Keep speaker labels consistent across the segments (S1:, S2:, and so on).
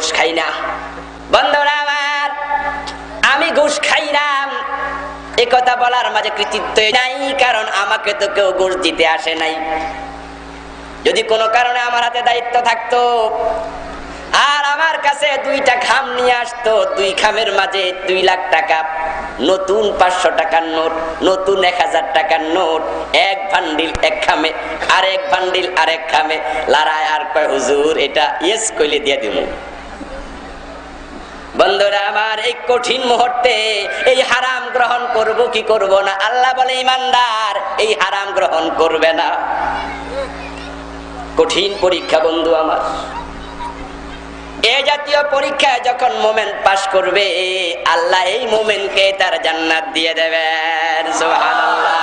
S1: ঘুষ খাই না। বন্ধুরা আমার, আমি ঘুষ খাই না এ কথা বলার মাঝে কৃতিত্ব নাই, কারণ আমাকে তো কেউ ঘুষ দিতে আসে নাই। যদি কোনো কারণে আমার হাতে দায়িত্ব থাকতো আর আমার কাছে 2টা খাম নিয়ে আসতো, 2 খামের মাঝে 2 লাখ টাকা, নতুন 500 টাকার নোট, নতুন 1000 টাকার নোট, এক বান্ডিল এক খামে আর এক বান্ডিল আরেক খামে, লড়াই আর কয় হুজুর এটা ইয়েস কইলে দিয়ে দিমু। বন্ধুরা আমার, এই কঠিন মুহূর্তে এই হারাম গ্রহণ করব কি করব না? আল্লাহ বলে ইমানদার এই হারাম গ্রহণ করবে না। কঠিন পরীক্ষা বন্ধু আমার। এই জাতীয় পরীক্ষায় যখন মোমেন্ট পাস করবে, আল্লাহ এই মোমেন্টকে তার জান্নাত দিয়ে দেবেন। সুবহানাল্লাহ।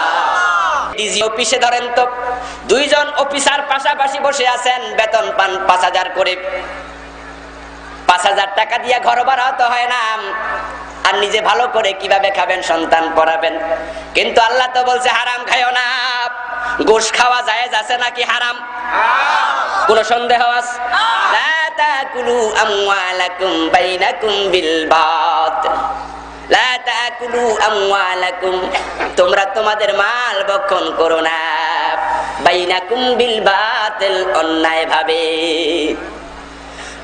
S1: ডিজি অফিসে ধরেন তো 2 জন অফিসার পাশাপাশি বসে আছেন, বেতন পান 5000 করে। 5000 টাকা দিয়ে ঘর ভাড়া তো হয় না, আর নিজে ভালো করে কিভাবে খাবেন, সন্তান পড়াবেন। কিন্তু আল্লাহ তো বলছে হারাম খাইও না। ঘুষ খাওয়া জায়েজ আছে নাকি হারাম? কোন সন্দেহ আছে? লা তাকুলু আমওয়ালাকুম বাইনাকুম বিল বাতিল, লা তাকুলু আমওয়ালাকুম, তোমরা তোমাদের মাল ভক্ষণ করো না, বাইনাকুম বিল বাতিল, অন্যায় ভাবে।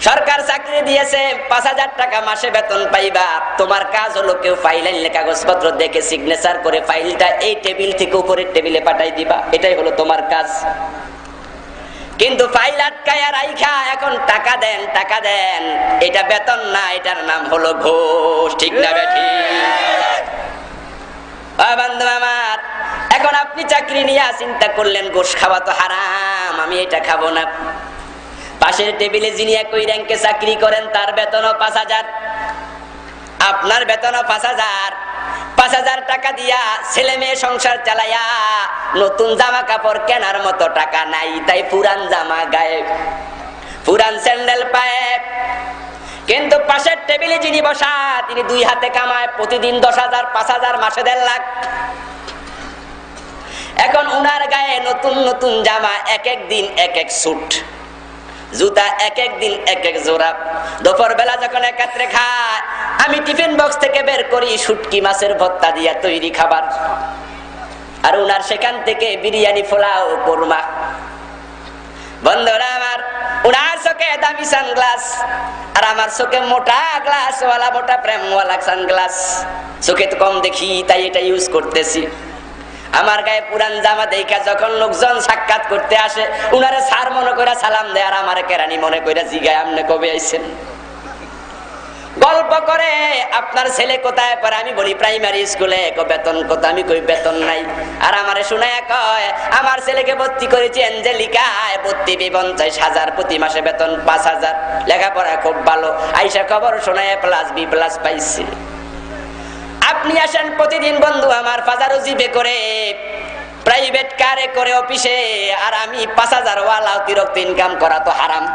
S1: সরকার চাকরি দিয়েছে, 5000 টাকা মাসে বেতন পাইবা। তোমার কাজ হলো কেউ ফাইল আনলে কাগজপত্র দেখে সিগনেচার করে ফাইলটা এই টেবিল থেকে উপরের টেবিলে পাঠাই দিবা, এটাই হলো তোমার কাজ। কিন্তু ফাইল আটকায়া রাইখা এখন টাকা দেন টাকা দেন, এটা বেতন না, এটার নাম হলো ঘুষ। ঠিক না বেঠি? বন্ধু আমার, এখন আপনি চাকরি নিয়ে চিন্তা করলেন ঘুষ খাওয়া তো হারাম, আমি এটা খাবো না। পাশের টেবিলে যিনি একই র্যাঙ্কে চাকরি করেন তার বেতনও 5000, আপনার বেতনও 5000। 5000 টাকা দিয়া ছেলে মেয়ে সংসার চালাইয়া নতুন জামা কাপড় কেনার মতো টাকা নাই, তাই পুরান জামা গায়ে, পুরান স্যান্ডেল পায়ে। কিন্তু পাশের টেবিলে যিনি বসা তিনি 2 হাতে কামায়, প্রতিদিন 10,000, 5,000, মাসে 1.5 লাখ। এখন উনার গায়ে নতুন নতুন জামা, এক এক দিন এক এক স্যুট, জুতা এক এক দিন এক এক জোড়া। দুপুর বেলা যখন একত্রে খায়, আমি টিফিন বক্স থেকে বের করি শুটকি মাছের ভর্তা দিয়া তৈরি খাবার, আর উনার সেখান থেকে বিরিয়ানি, পোলাও, কোরমা। বন্ধুরা আমার, উনার চোখে দামি সানগ্লাস আর আমার চোখে মোটা গ্লাস ওয়ালা, মোটা প্রেমওয়ালা সানগ্লাস। চোখে তো কম দেখি তাই এটা ইউজ করতেছি। আমার গায়ে পুরান জামা দেখা যখন লোকজন সাক্ষাৎ করতে আসে, উনারে স্যার মনে করে সালাম দেয়, আর আমার কেরানি মনে করে জিগায় আপনি কবে আইছেন। গল্প করে আপনার ছেলে কোথায় পড়ে, আমি বলি প্রাইমারি স্কুলে। বেতন কত? আমি কই বেতন নাই। আর আমারে শুনায় কয় আমার ছেলেকে ভর্তি করেছি এঞ্জেলিকায়, ভর্তি ফি 50,000, প্রতি মাসে বেতন 5,000, লেখাপড়া খুব ভালো। আইসা খবর শোনায় +B+ পাইছি। আপনি আসেন প্রতিদিন বন্ধু আমার ফাজারো জিবে করে, প্রাইভেট কারে করে অফিসে, আর আমি 5,000 ওয়ালা অতিরিক্ত ইনকাম করা তো হারাম।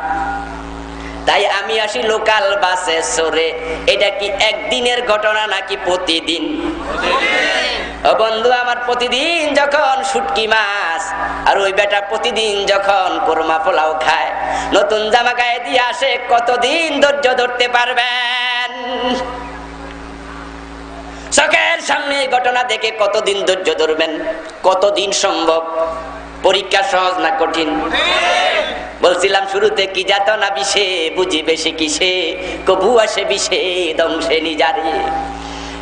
S1: তাই আমি আসি লোকাল বাসে সরে। এটা কি একদিনের ঘটনা নাকি প্রতিদিন? ও বন্ধু আমার, প্রতিদিন যখন শুটকি মাছ আর ওই বেটা প্রতিদিন যখন কোরমা পোলাও খায়, নতুন জামা গায়ে দিয়ে আসে, কতদিন ধৈর্য ধরতে পারবেন? চোখের সামনে এই ঘটনা দেখে কতদিন ধৈর্য ধরবেন? কতদিন সম্ভব? পরীক্ষা সহজ না কঠিন? বলছিলাম শুরুতে কি যাত না বিষে, বুঝি বেশি কিসে, কবু আসে বিষে দংশে নিজারে।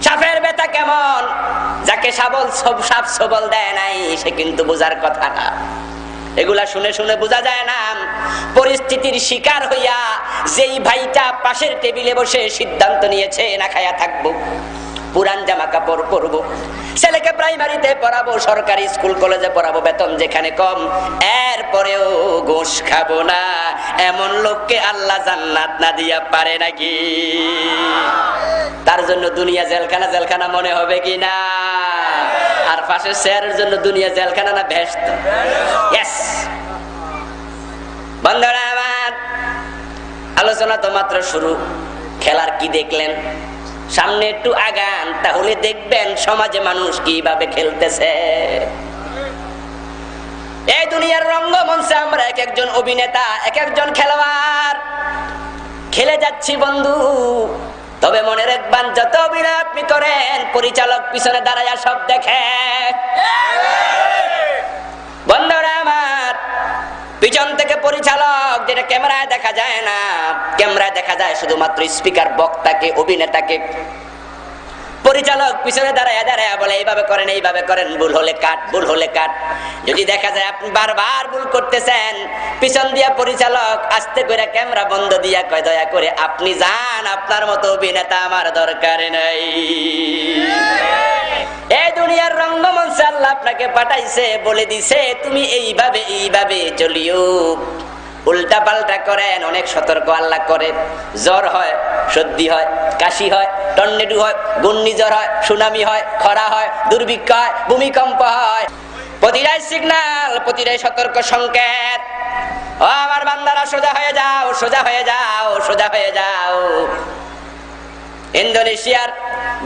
S1: সাপের ব্যথা কেমন? যাকে সাপ সবল দেয় নাই সে কিন্তু বোঝার কথা না। এগুলা শুনে শুনে বোঝা যায় না। পরিস্থিতির শিকার হইয়া যেই ভাইটা পাশের টেবিলে বসে সিদ্ধান্ত নিয়েছে না খায়া থাকবো, পুরান জামা কাপড় পরবো, ছেলেকে প্রাইমারিতে পড়াবো, সরকারি স্কুল কলেজে পড়াবো, বেতন যেখানে কম, এরপরেও ঘুষ খাবো না, এমন লোককে আল্লাহ জান্নাত না দিয়া পারে নাকি? তার জন্য দুনিয়া জেলখানা জেলখানা মনে হবে কি না? আর পাশের শেয়ারের জন্য দুনিয়া জেলখানা না বেহেশত? ইয়েস। বন্ধুরা আমার, আলোচনা তো মাত্র শুরু। খেলার কি দেখলেন? সামনে একটু আগান, তাহলে দেখবেন সমাজে মানুষ কিভাবে খেলতেছে। এই দুনিয়ার রঙ্গমঞ্চে আমরা এক একজন অভিনেতা, এক একজন খেলোয়াড়। খেলে যাচ্ছি বন্ধু, তবে মনে রাখবেন যত অভিনয় আপনি করেন পরিচালক পিছনে দাঁড়ায়া সব দেখে। বন্ধুরা আমার, পিছন থেকে পরিচালক, যেটা ক্যামেরায় দেখা যায় না, ক্যামেরায় দেখা যায় শুধুমাত্র স্পিকার, বক্তাকে, অভিনেতাকে। পরিচালক পিছনে দাঁড়ায় দাঁড়ায় বলে এইভাবে করেন, এইভাবে করেন, ভুল হলে কাট, ভুল হলে কাট। যদি দেখা যায় আপনি বারবার ভুল করতেছেন, পিছন দিয়া পরিচালক আস্তে করে ক্যামেরা বন্ধ দিয়া কয় দয়া করে আপনি যান, আপনার মতো অভিনেতা আমার দরকার নাই। এই দুনিয়ার রঙ্গমঞ্চে আল্লাহ আপনাকে পাঠাইছে, বলে দিছে তুমি এইভাবে এইভাবে চলিও। উল্টা পাল্টা করেন, অনেক সতর্ক আল্লাহ করে। জ্বর হয়, সর্দি হয়, কাশি হয়, টর্নেডো হয়, ঘূর্ণিঝড় হয়, সুনামি হয়, খরা হয়, দুর্ভিক্ষ হয়, ভূমিকম্প হয়। প্রতিটাই সিগন্যাল, প্রতিটাই সতর্ক সংকেত। ও আমার বান্দারা, সোজা হয়ে যাও, সোজা হয়ে যাও, সোজা হয়ে যাও। ইন্দোনেশিয়ার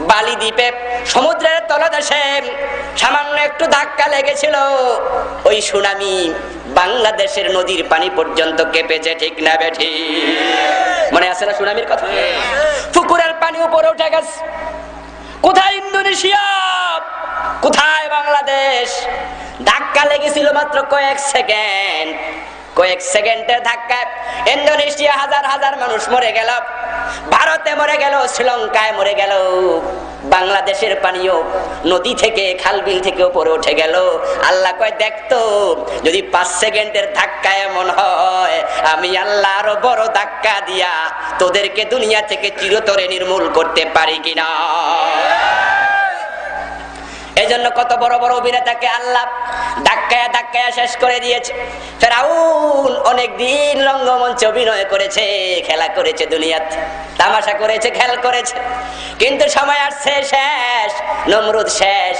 S1: বালি দ্বীপে সমুদ্রের তলদেশে সামান্য একটু ধাক্কা লেগেছিল, ওই সুনামি বাংলাদেশের নদীর পানি পর্যন্ত কেঁপেছে, ঠিক না বেঠি? মনে আছে না সুনামির কথা? পুকুরের পানি উপরে উঠে গেছে। কোথায় ইন্দোনেশিয়া, কোথায় বাংলাদেশ? ধাক্কা লেগেছিল মাত্র কয়েক সেকেন্ড। কয়েক সেকেন্ডের ধাক্কায় ইন্দোনেশিয়া হাজার হাজার মানুষ মরে গেল, ভারতে মরে গেল, শ্রীলঙ্কায় মরে গেল। বাংলাদেশের পানিও নদী থেকে, খালবিল থেকে উপরে উঠে গেল। আল্লাহ কয় দেখতো, যদি 5 সেকেন্ডের ধাক্কা এমন হয়, আমি আল্লাহ আরো বড় ধাক্কা দিয়া তোদেরকে দুনিয়া থেকে চিরতরে নির্মূল করতে পারি কিনা। এই জন্য কত বড় বড় অভিনেতাকে আল্লাহ ধাক্কায়া ধাক্কায়া শেষ করে দিয়েছে। ফেরাউন অনেকদিন রঙ্গমঞ্চে অভিনয় করেছে, খেলা করেছে, দুনিয়াতে তামাশা করেছে, খেল করেছে, কিন্তু সময় আসছে শেষ। নমরুদ শেষ,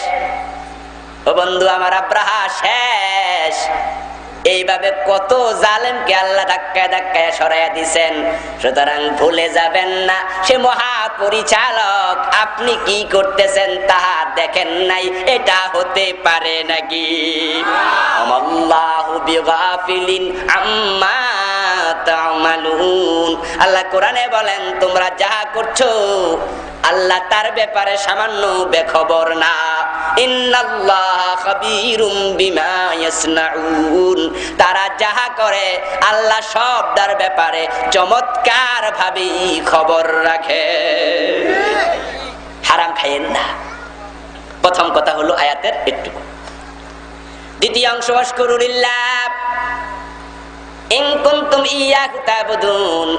S1: ও বন্ধু আমার, আব্রাহা শেষ। এইভাবে কত জালেমকে আল্লাহ ধাক্কায় ধাক্কায় সরাইয়া দিছেন। সুতরাং ভুলে যাবেন না, সে মহাপরিচালক। আপনি কি করতেছেন তাহা দেখেন নাই, এটা হতে পারে নাকি? আল্লাহু বিগাফিলিন আম্মা তা'মালুন। আল্লাহ কোরআনে বলেন, তোমরা যাহা করছো আল্লাহ তার ব্যাপারে সামান্য বেখবর না। ইন্নাল্লাহা খাবীরুম বিমা ইয়াসনাউন। তারা যাহা করে আল্লাহ সব তার ব্যাপারে চমৎকার ভাবে খবর রাখে। হারাম খাইয়েন না। প্রথম কথা হলো আয়াতের একটু। দ্বিতীয় অংশ, ওয়াশকুরুলিল্লাহ ইন কুনতুম ইয়াহু তা'বুদুন।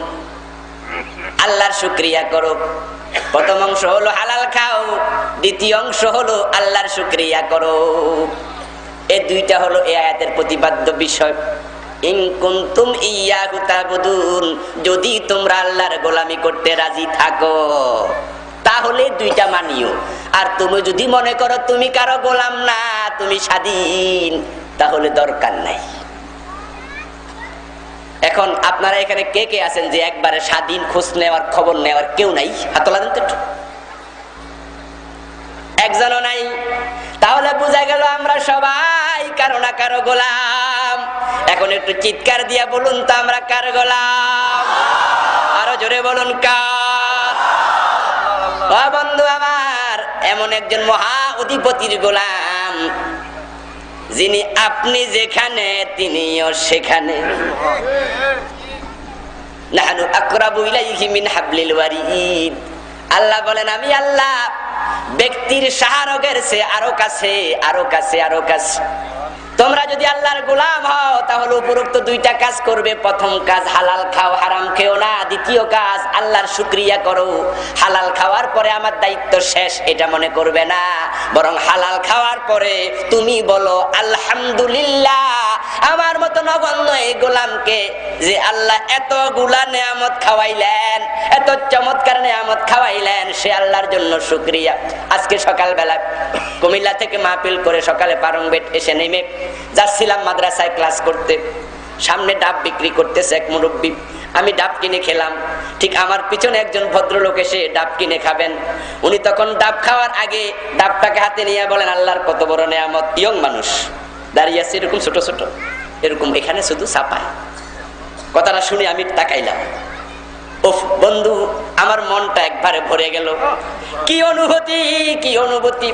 S1: আল্লাহর শুকরিয়া করো। প্রথম অংশ হলো হালাল খাও, দ্বিতীয় অংশ হলো আল্লাহর শুকরিয়া করো। এই দুইটা হলো এই আয়াতের প্রতিপাদ্য বিষয়। ইন কুনতুম ইয়াহু তা'বুদুন, যদি তোমরা আল্লাহর গোলামি করতে রাজি থাকো তাহলে দুইটা মানিও। আর তুমি যদি মনে করো তুমি কারো গোলাম না, তুমি স্বাধীন, তাহলে দরকার নাই। এখন আপনারা এখানে কে কে আছেন যে একবারে স্বাধীন, খোঁজ নেওয়ার, খবর নেওয়ার কেউ নাই? হাত তোলা দেন তো একটু। একজনও নাই। তাহলে বোঝা গেল আমরা সবাই কারো না কারো গোলাম। এখন একটু চিৎকার দিয়া বলুন তো, আমরা কার গোলাম? আরো জোরে বলুন, কার? ও বন্ধু আমার, এমন একজন মহা অধিপতির গোলাম, যিনি আপনি যেখানে তিনিও সেখানে। নাহনু আকরাবু ইলাইহি মিন হাবলিল ওয়ারিদ। আল্লাহ বলেন, আমি আল্লাহ ব্যক্তির শাহরগের চেয়ে আরো কাছে, আরো কাছে, আরো কাছে। তোমরা যদি আল্লাহর গোলাম হও তাহলে উপরোক্ত দুইটা কাজ করবে। প্রথম কাজ হালাল খাও, হারাম খেও না। দ্বিতীয় কাজ আল্লাহর শুকরিয়া করো। হালাল খাওয়ার পরে আমার দায়িত্ব শেষ এটা মনে করবে না, বরং হালাল খাওয়ার পরে তুমি বলো আলহামদুলিল্লাহ, আমার মতো নগণ্য এই গোলামকে যে আল্লাহ এতগুলা নেয়ামত খাওয়াইলেন, এত চমৎকার নেয়ামত খাওয়াইলেন, সে আল্লাহর জন্য শুকরিয়া। আজকে সকালবেলা কুমিল্লা থেকে মাহফিল করে সকালে পারংবেট এসে নেমে যাচ্ছিলাম মাদ্রাসায় ক্লাস করতে। সামনে ডাব বিক্রি করতেছে এক মুরব্বী। আমি ডাব কিনে খেলাম। ঠিক আমার পিছনে একজন ভদ্রলোক এসে ডাব কিনে খাবেন। উনি তখন ডাব খাওয়ার আগে ডাবটাকে হাতে নিয়ে বলেন, আল্লাহর কত বড় নেয়ামত। ইয়ং মানুষ দাঁড়িয়ে আছে এরকম ছোট ছোট, এরকম এখানে শুধু ছাপায়। কথাটা শুনে আমি তাকাইলাম। উফ বন্ধু, আমার মনটা একবারে ভরে গেল। কি অনুভূতি, কি অনুভূতি।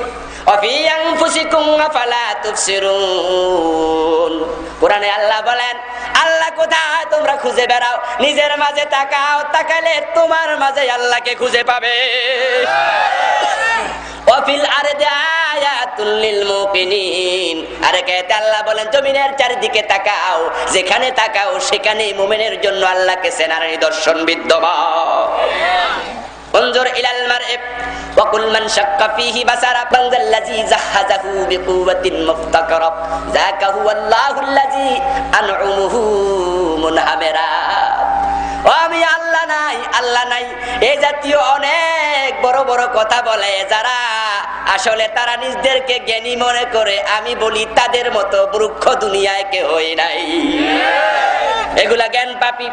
S1: অফি আনফুসিকুম আফালা তুবসিরুন। কোরআনে আল্লাহ বলেন, আল্লাহ কোথায় তোমরা খুঁজে বেড়াও, নিজের মাঝে তাকাও, তাকালে তোমার মাঝে আল্লাহকে খুঁজে পাবে। ওয়াফিল আরদি আয়াতুল লিল মুকিনিন। আরে কেতে আল্লাহ বলেন, জমিনের চারিদিকে তাকাও, যেখানে তাকাও সেখানে মুমিনের জন্য আল্লাহকে চেনার নিদর্শন বিদ্যমান। انظر الى المرء وكل من شق فيه بصر بند الذي زهزه بقوة مفتقرة ذاك هو الله الذي انعمه منهمرا। আমি আল্লাহ নাই, আল্লাহ নাই, এই জাতীয় অনেক বড় বড় কথা বলে যারা, আসলে তারা নিজেদেরকে জ্ঞানী মনে করে। আমি বলি তাদের মতো বৃক্ষ দুনিয়ায় কেউ হয় নাই। এগুলা জ্ঞান পাপী।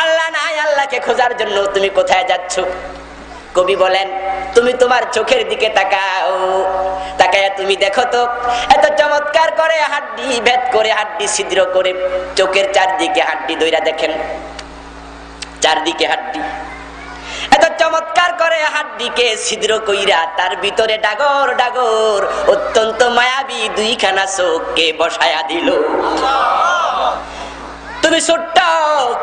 S1: আল্লাহ নাই, আল্লাহকে খোঁজার জন্য তুমি কোথায় যাচ্ছ? কবি বলেন, তুমি তোমার চোখের দিকে তাকাও, তাকায়া তুমি দেখো তো, এত চমৎকার করে হাড্ডি ভেদ করে, হাড্ডি ছিদ্র করে, চোখের চারদিকে হাড্ডি ধইরা দেখেন, চারদিকে হাড্ডি, এত চমৎকার করে হাড্ডিকে ছিদ্র কইরা তার ভিতরে ডাগর ডাগর অত্যন্ত মায়াবী দুইখানা চোখকে বসায়া দিল। তুমি ছোট্ট,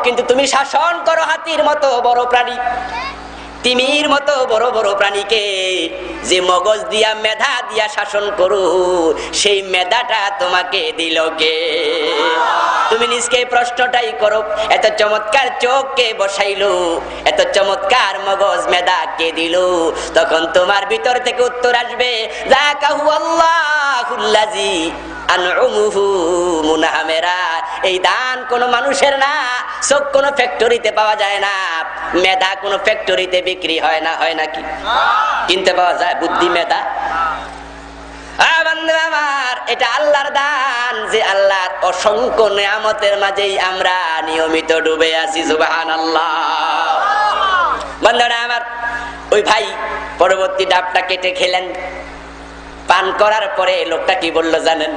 S1: কিন্তু তুমি শাসন করো হাতির মতো বড় প্রাণী, তিমির মতো বড় বড় প্রাণীকে। যে মগজ দিয়া, মেধা দিয়া শাসন করো, সেই মেধাটা তোমাকে দিল কে? তুমি নিজকে প্রশ্নটাই করো, এত চমৎকার চোখকে বসাইলো, এত চমৎকার মগজ মেধা কে দিল? তখন তোমার ভিতর থেকে উত্তর আসবে, যাকা হুয়াল্লাহুল্লাযী আনউমুহু মুনহামিরা। এই দান কোন মানুষের না, চোখ কোন ফ্যাক্টরিতে পাওয়া যায় না, মেধা কোন ফ্যাক্টরিতে বিক্রি হয় না, হয় নাকি? কিনতে পাওয়া যায় বুদ্ধি, মেধা। আমার এটা আল্লাহর দান, যে আল্লাহর অসংখ্য নিয়ামতের মাঝেই আমরা নিয়মিত ডুবে আছি। সুবহানাল্লাহ। বন্ধুরা আমার, ওই ভাই পরবর্তী ডাবটা কেটে খেলেন। পান করার পরে লোকটা কি বললো জানেন?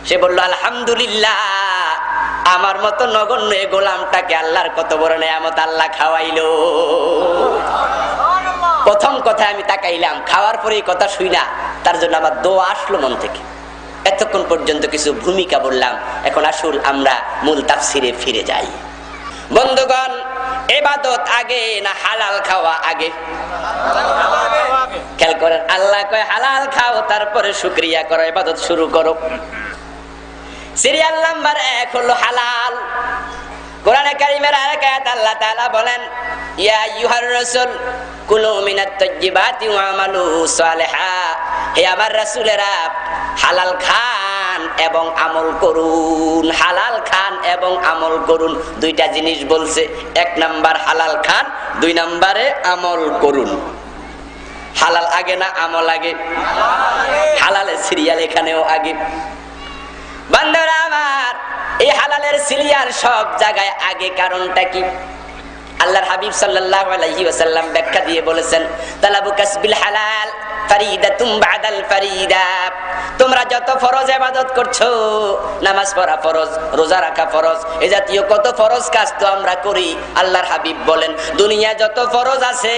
S1: সে বলল, আলহামদুলিল্লাহ, আমার মতো নগণ্য এই গোলামটাকে আল্লাহর কত বড় নিয়ামত আল্লাহ খাওয়াইলো। প্রথম কথা আমি তাকাইলাম, খাওয়ার পরে এই কথা শুই না, তার জন্য আমার দোয়া আসলো মন থেকে। এতক্ষণ পর্যন্ত কিছু ভূমিকা বললাম, এখন আসল আমরা মূল তাফসিরে ফিরে যাই। বন্ধুগণ, ইবাদত আগে না হালাল খাওয়া আগে? খেয়াল করেন, আল্লাহ কয় হালাল খাও, তারপরে শুকরিয়া করো, ইবাদত শুরু করো। সিরিয়াল নাম্বার 1 হলো হালাল। কোরআনে কারীমের আরেক আয়াত আল্লাহ তাআলা বলেন, ইয়া আইয়ুহার রাসূল কুলু মিনাত তাইয়্যিবাতি ওয়া আমালু সালিহা। হে আমার রাসূলেরা, হালাল খান এবং আমল করুন। হালাল খান এবং আমল করুন, দুইটা জিনিস বলছে। 1 নাম্বার হালাল খান, 2 নাম্বারে আমল করুন। হালাল আগে না আমল আগে? হালালের সিরিয়াল এখানেও আগে। বান্দারা আমার, এই হালালের সিরিয়াল সব জায়গায় আগে, কারণটা কি? আল্লাহর হাবিব সাল্লাল্লাহু আলাইহি ওয়াসাল্লাম ব্যাখ্যা দিয়ে বলেছেন, তালাবু কাসবিল হালাল ফারিদাতুম বাদাল ফারিদা। তোমরা যত ফরজ ইবাদত করছো, নামাজ পড়া ফরজ, রোজা রাখা ফরজ, এই জাতীয় কত ফরজ কাজ তো আমরা করি। আল্লাহর হাবিব বলেন, দুনিয়া যত ফরজ আছে,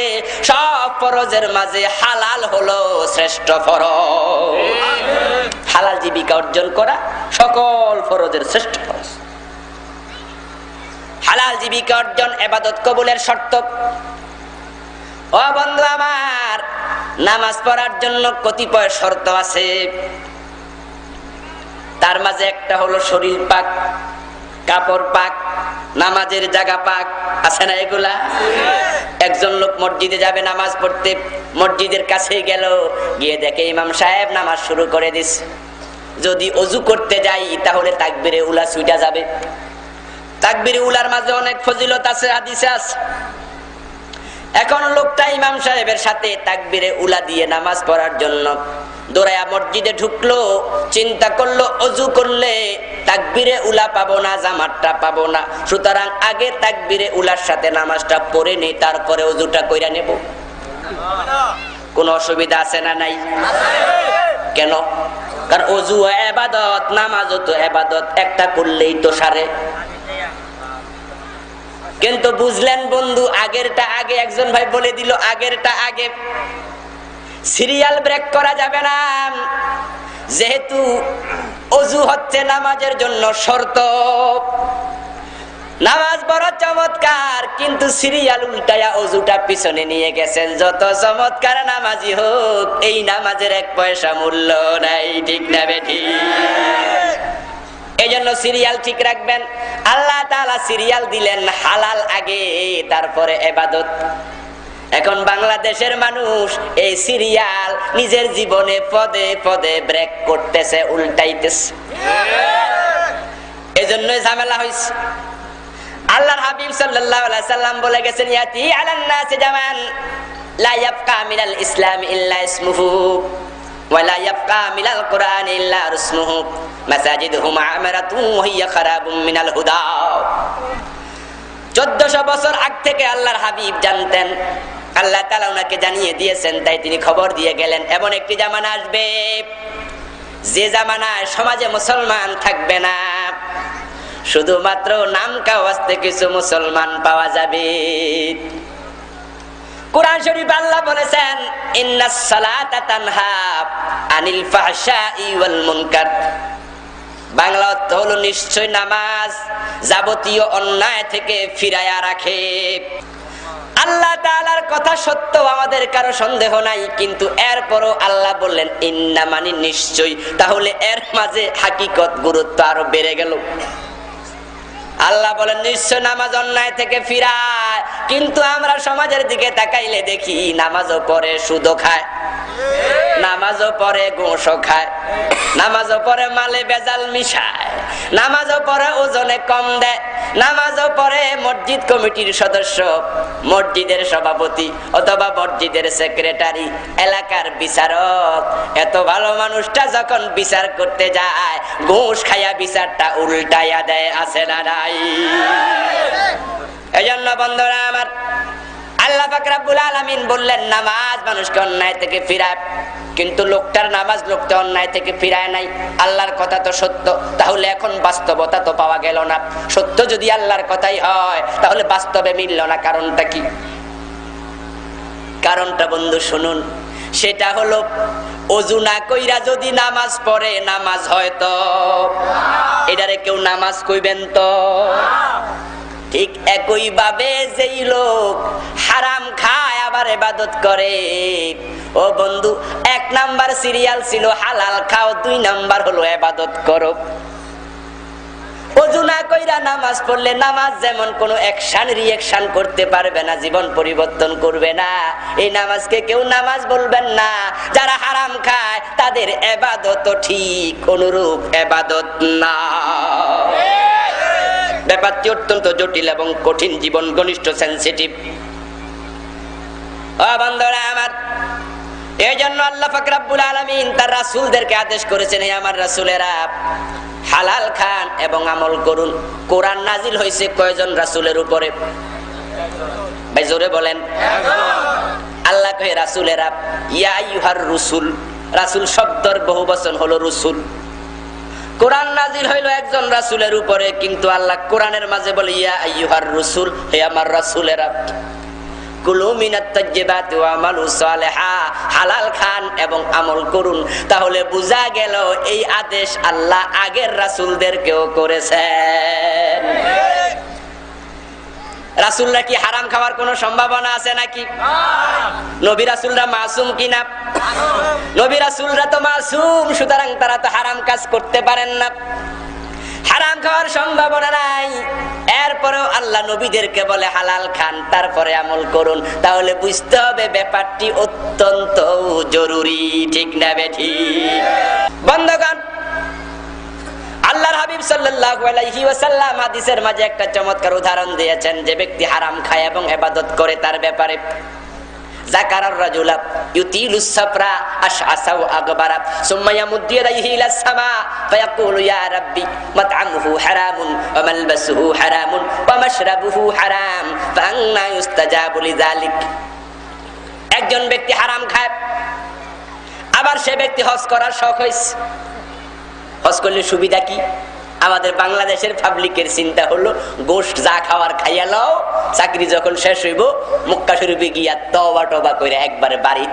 S1: সব ফরজের মাঝে হালাল হলো শ্রেষ্ঠ ফরজ। হালাল জীবিকা অর্জন করা সকল ফরজের শ্রেষ্ঠ ফরজ। হালাল জীবিকা অর্জন ইবাদত কবুলের শর্ত। ও বন্ধু আমার, নামাজ পড়ার জন্য কতিপয় শর্ত আছে। তার মাঝে একটা হলো শরীর পাক, কাপড় পাক, নামাজের জায়গা পাক, আছে না এগুলা? একজন লোক মসজিদে যাবে নামাজ পড়তে, মসজিদের কাছে গেল, গিয়ে দেখে ইমাম সাহেব নামাজ শুরু করে দিছে। যদি ওযু করতে যাই তাহলে তাকবীরে উলা ছুটা যাবে। তাকবীরে উলার মাঝে অনেক ফজিলত আছে, হাদিসে আছে। এখন লোকটা ইমাম সাহেবের সাথে তাকবীরে উলা দিয়ে নামাজ পড়ার জন্য দৌড়ায়া মসজিদে ঢুকলো। চিন্তা করলো, ওযু করলে তাকবীরে উলা পাবো না, জামাতটা পাবো না, সুতরাং আগে তাকবীরে উলার সাথে নামাজটা পড়ে নেই, তারপরে ওযুটা কইরা নেব। কোন অসুবিধা আছে না? নাই। কেন? কারণ ওযু ইবাদত, নামাজও তো ইবাদত, একটা করলেই তো সারে। কিন্তু বুঝলেন বন্ধু, আগেরটা আগে। একজন ভাই বলে দিল আগেরটা আগে, সিরিয়াল ব্রেক করা যাবে না। যেহেতু ওযু হচ্ছে নামাজের জন্য শর্ত, নামাজ বড় চমৎকার, কিন্তু সিরিয়াল উল্টায়া ওযুটা পিছনে নিয়ে গেছেন। যত চমৎকার নামাজি হোক, এই নামাজের এক পয়সা মূল্য নাই। ঠিক না বেঠি? এই জন্য সিরিয়াল ঠিক রাখবেন। আল্লাহ তাআলা সিরিয়াল দিলেন হালাল আগে, তারপরে ইবাদত। এখন বাংলাদেশের মানুষ এই সিরিয়াল নিজের জীবনে পদে পদে ব্রেক করতেছে, উল্টাইতেছে। এজন্যই ঝামেলা হইছে। আল্লাহর হাবিব সাল্লাল্লাহু আলাইহি সাল্লাম বলে গেছেন, ইয়াতি আলান নাসি জামান লা ইয়াবকা মিনাল ইসলাম ইল্লা ইসমুহু ওয়া লা ইয়াবকা মিনাল কুরআন ইল্লা রুসমুহু মাসাজিদুহুম আমারাতু ওয়া হিয়া খারাবুম মিনাল হুদা। 1400 বছর আগ থেকে আল্লাহর হাবিব জানতেন, আল্লাহ তাআলা ওনাকে জানিয়ে দিয়েছেন, তাই তিনি খবর দিয়ে গেলেন এমন একটি জামানা আসবে যে জামানায় সমাজে মুসলমান থাকবে না, শুধুমাত্র নাম কাওয়াজতে কিছু মুসলমান পাওয়া যাবে। কোরআন শরীফ আল্লাহ বলেছেন, ইন্নাস সালাতা তানহা আনিল ফাহশাই ওয়াল মুনকার। বাংলা অর্থ হলো নিশ্চয় নামাজ যাবতীয় অন্যায় থেকে ফিরায়া রাখে। আল্লাহ তাআলার কথা সত্য, আমাদের কারো সন্দেহ নাই, কিন্তু এরপরও আল্লাহ বললেন ইন্না মানে নিশ্চয়। তাহলে এর মাঝে হাকিকত, গুরুত্ব আরো বেড়ে গেল। আল্লাহ বলেন নিশ্চয় নামাজ অন্যায় থেকে ফিরায়, কিন্তু আমরা সমাজের দিকে তাকাইলে দেখি নামাজও পড়ে সুদও খায়, নামাজও পড়ে ঘুষও খায়, নামাজও পড়ে মালে বেজাল মিশায়, নামাজও পড়ে ওজনে কম দেয়, নামাজও পড়ে মসজিদ কমিটির সদস্য, মসজিদের সভাপতি অথবা মসজিদের সেক্রেটারি, এলাকার বিচারক। এত ভালো মানুষটা যখন বিচার করতে যায়, ঘুষ খাইয়া বিচারটা উল্টাইয়া দেয়। আছে না নাই? এজন্য বন্ধুরা আমার, আল্লাহ পাক রব্বুল আলামিন বললেন নামাজ মানুষকে অন্যায় থেকে ফিরায়, কিন্তু লোকটার নামাজ লোকটা অন্যায় থেকে ফিরায় নাই। আল্লাহর কথা তো সত্য, তাহলে এখন বাস্তবতা তো পাওয়া গেল না। সত্য যদি আল্লাহর কথাই হয়, তাহলে বাস্তবে মিলল না। কারণটা কি? কারণটা বন্ধু শুনুন, সেটা হলো ওযু না কইরা যদি নামাজ পড়ে নামাজ হয়তো এটারে কেউ নামাজ কইবেন তো? ঠিক একই ভাবে যেই লোক হারাম খায় আবার ইবাদত করে, ও বন্ধু, 1 নাম্বার সিরিয়াল ছিল হালাল খাও, 2 নাম্বার হলো ইবাদত করো। ওযু না কইরা নামাজ পড়লে নামাজ যেমন কোনো অ্যাকশন রিঅ্যাকশন করতে পারবে না, জীবন পরিবর্তন করবে না, এই নামাজকে কেউ নামাজ বলবেন না। যারা হারাম খায় তাদের ইবাদত ঠিক অনুরূপ ইবাদত না। ব্যাপারটি অত্যন্ত জটিল এবং কঠিন, জীবন ঘনিষ্ঠ, সেনসিটিভ। ও বন্ধুরা আমার, এই জন্য আল্লাহ পাক রব্বুল আলামিন তার রাসূলদেরকে আদেশ করেছেন, হে আমার রাসূলেরা, হালাল খান এবং আমল করুন। কোরআন নাজিল হয়েছে কয়জন রাসূলের উপরে? ভাই জোরে বলেন। আল্লাহ কহে রাসূলেরা, ইয়া আইয়ুহার রাসূল। রাসূল শব্দের বহুবচন হলো রসুল। কোরআন নাজিল হইল একজন রাসূলের উপরে, কিন্তু আল্লাহ কোরআনের মাঝে বলে ইয়া আইয়ুহার রাসূল, হে আমার রাসূলেরা, কুলু মিনাত তাইয়্যিবাতি ওয়া আমালু সালিহা, হালাল খান এবং আমল করুন। তাহলে বোঝা গেল এই আদেশ আল্লাহ আগের রাসূলদেরকেও করেছেন। রাসূলরা কি হারাম খাওয়ার কোনো সম্ভাবনা আছে নাকি? নবী রাসূলরা মাসুম কিনা? নবী রাসূলরা তো মাসুম, সুতরাং তারা তো হারাম কাজ করতে পারেন না, হারাম খাওয়ার সম্ভাবনা নাই। এরপরেও আল্লাহ নবীদেরকে বলে হালাল খান, তারপরে আমল করুন। তাহলে বুঝতে হবে ব্যাপারটি অত্যন্ত জরুরি। ঠিক না বেঠি? বন্ধুগণ, আল্লাহর হাবিব সাল্লাল্লাহু আলাইহি ওয়াসাল্লাম হাদিসের মাঝে একটা চমৎকার উদাহরণ দিয়েছেন, যে ব্যক্তি হারাম খায় এবং ইবাদত করে তার ব্যাপারে। যাকারার রাজুলা ইউতিলুস সাফরা আশআসা ওয়া আগবারা সুম্মা ইয়ামুদ্দু ইয়াদাইহি ইলাস সামা ফায়াকুলু ইয়া রাব্বি মাত'আমুহু হারামুন ওয়া মালবাসুহু হারামুন ওয়া মাশরাবুহু হারাম ফাআন্না ইউস্তাজাবু লিযালিক। একজন ব্যক্তি হারাম খায়, আবার সে ব্যক্তি হজ করার শখ হইছে। হজ করলে সুবিধা কি? আমাদের বাংলাদেশের পাবলিকের চিন্তা হলো গোশত যা খাওয়ার খাইয়া লও, চাকরি যখন শেষ হইব মক্কা শরীফে গিয়া তওবা টবা করে একবারে বাড়ি